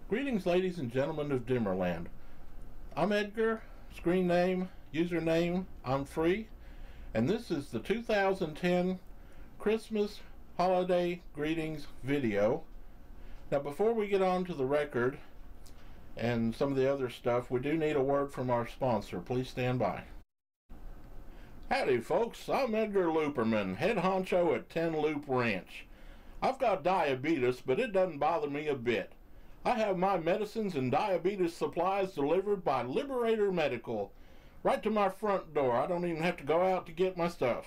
Greetings, ladies and gentlemen of DimmerLand. I'm Edgar, screen name, username, I'm free, and this is the 2010 Christmas Holiday Greetings video. Now, before we get on to the record and some of the other stuff, we do need a word from our sponsor. Please stand by. Howdy, folks. I'm Edgar Looperman, head honcho at 10 Loop Ranch. I've got diabetes, but it doesn't bother me a bit. I have my medicines and diabetes supplies delivered by Liberator Medical right to my front door. I don't even have to go out to get my stuff.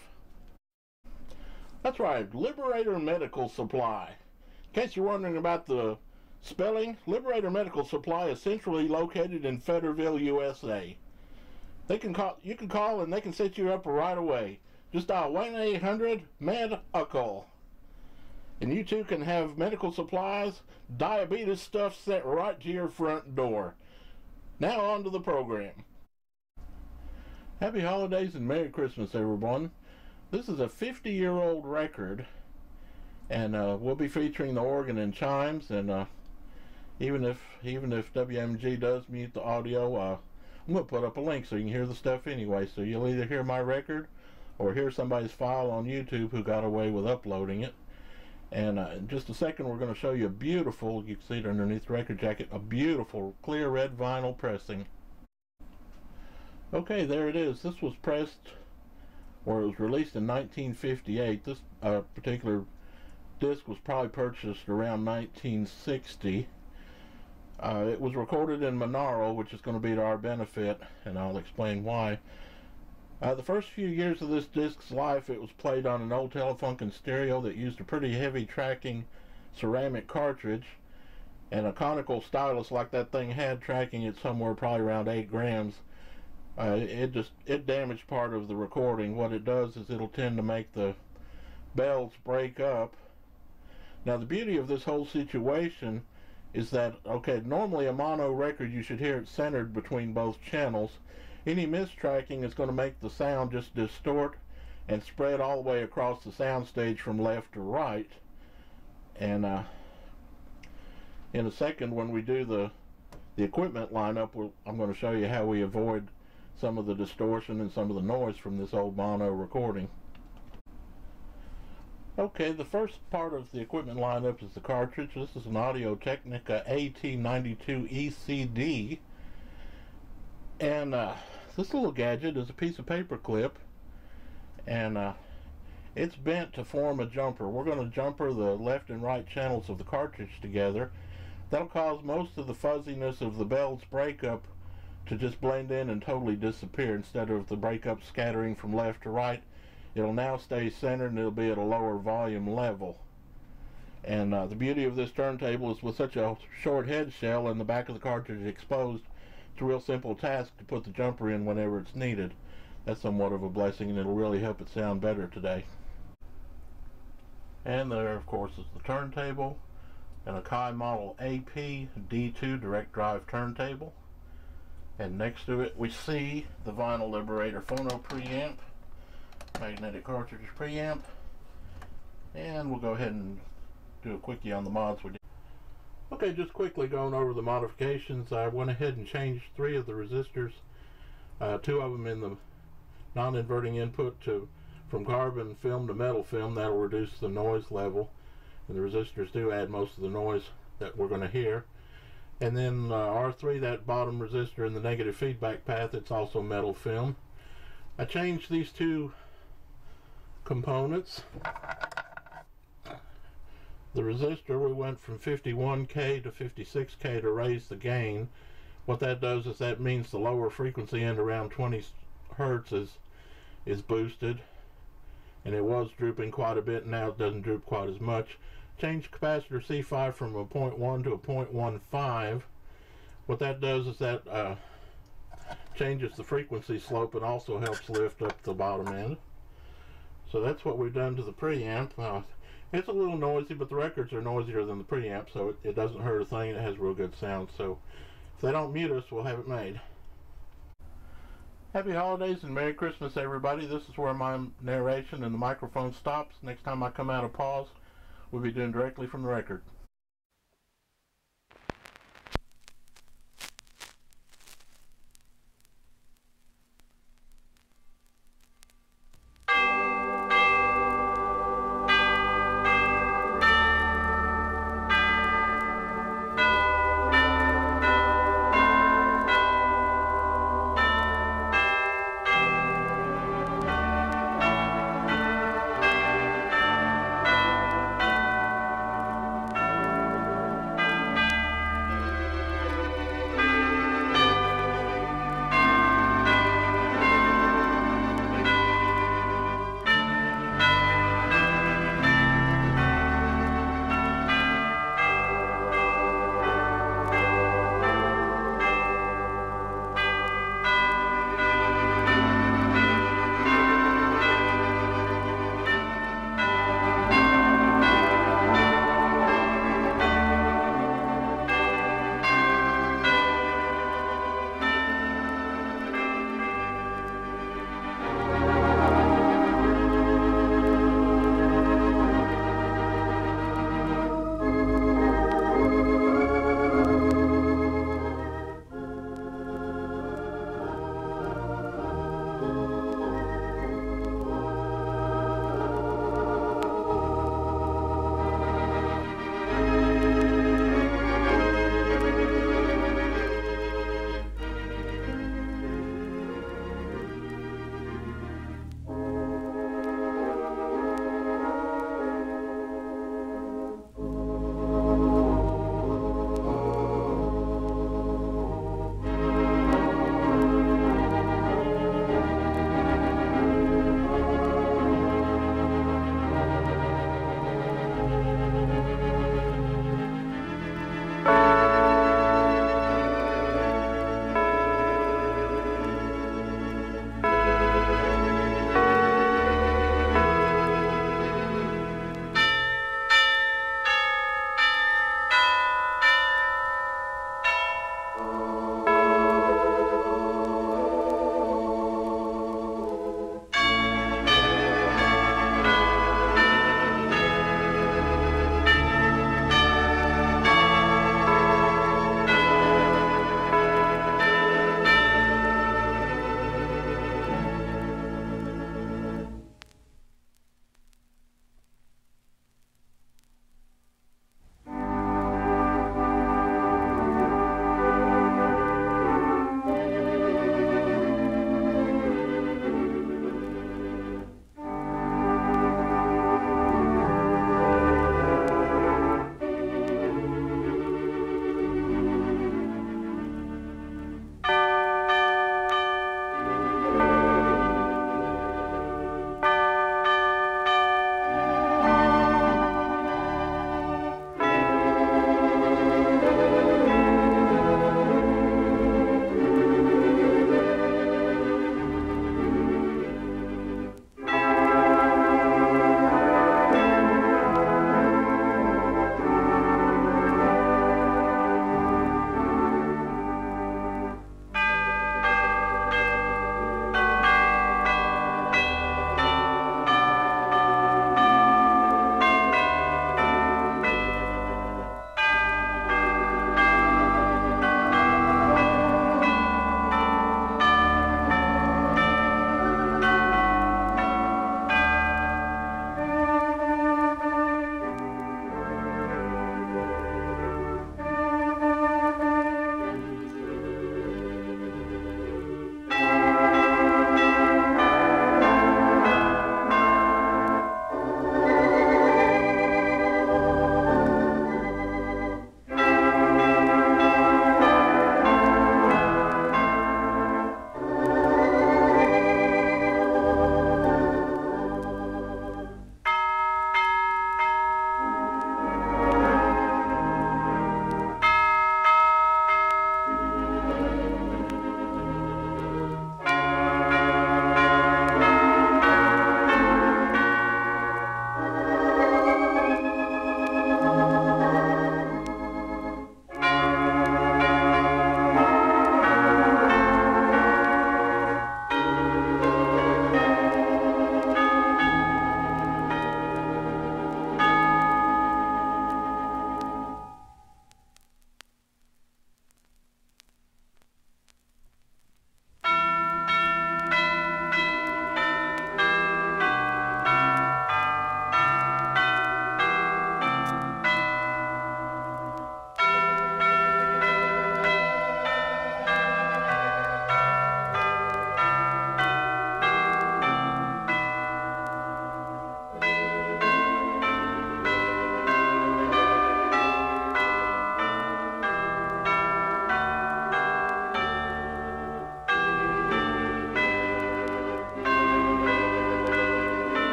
That's right, Liberator Medical Supply. In case you're wondering about the spelling, Liberator Medical Supply is centrally located in Federville, USA. You can call and they can set you up right away. Just dial 1-800-MED-UCCLE. And you too can have medical supplies, diabetes stuff sent right to your front door. Now on to the program. Happy holidays and Merry Christmas, everyone. This is a 50-year-old record, and we'll be featuring the organ and chimes. And even if WMG does mute the audio, I'm going to put up a link so you can hear the stuff anyway. So you'll either hear my record or hear somebody's file on YouTube who got away with uploading it. And in just a second, we're going to show you a beautiful, you can see it underneath the record jacket, a beautiful clear red vinyl pressing. Okay, there it is. This was pressed, or it was released in 1958. This particular disc was probably purchased around 1960. It was recorded in Monaural, which is going to be to our benefit, and I'll explain why. The first few years of this disc's life, it was played on an old Telefunken stereo that used a pretty heavy tracking ceramic cartridge, and a conical stylus like that thing had, tracking it somewhere probably around 8 grams. It damaged part of the recording. What it does is it'll tend to make the bells break up. Now, the beauty of this whole situation is that, okay, normally a mono record, you should hear it centered between both channels. Any mistracking is going to make the sound just distort and spread all the way across the soundstage from left to right. And in a second, when we do the equipment lineup, I'm going to show you how we avoid some of the distortion and some of the noise from this old mono recording. Okay, the first part of the equipment lineup is the cartridge. This is an Audio-Technica AT92 ECD. And this little gadget is a piece of paper clip, and it's bent to form a jumper. We're going to jumper the left and right channels of the cartridge together. That'll cause most of the fuzziness of the bells breakup to just blend in and totally disappear. Instead of the breakup scattering from left to right, it'll now stay centered and it'll be at a lower volume level. And the beauty of this turntable is with such a short head shell and the back of the cartridge exposed, it's a real simple task to put the jumper in whenever it's needed. That's somewhat of a blessing, and it'll really help it sound better today. And there, of course, is the turntable, and a Kai model AP D2 direct drive turntable. And next to it we see the Vinyl Liberator phono preamp, magnetic cartridge preamp. And we'll go ahead and do a quickie on the mods we did. Okay, just quickly going over the modifications. I went ahead and changed 3 of the resistors, 2 of them in the non-inverting input from carbon film to metal film. That'll reduce the noise level, and the resistors do add most of the noise that we're going to hear. And then R3, that bottom resistor in the negative feedback path, it's also metal film. I changed these 2 components. The resistor, we went from 51K to 56K to raise the gain. What that does is that means the lower frequency end around 20 Hertz is boosted, and it was drooping quite a bit. Now it doesn't droop quite as much. Changed capacitor C5 from a 0.1 to a 0.15. What that does is that changes the frequency slope and also helps lift up the bottom end. So that's what we've done to the preamp. It's a little noisy, but the records are noisier than the preamp, so it doesn't hurt a thing. It has real good sound, so if they don't mute us, we'll have it made. Happy holidays and Merry Christmas, everybody. This is where my narration and the microphone stops. Next time I come out of pause, we'll be doing directly from the record.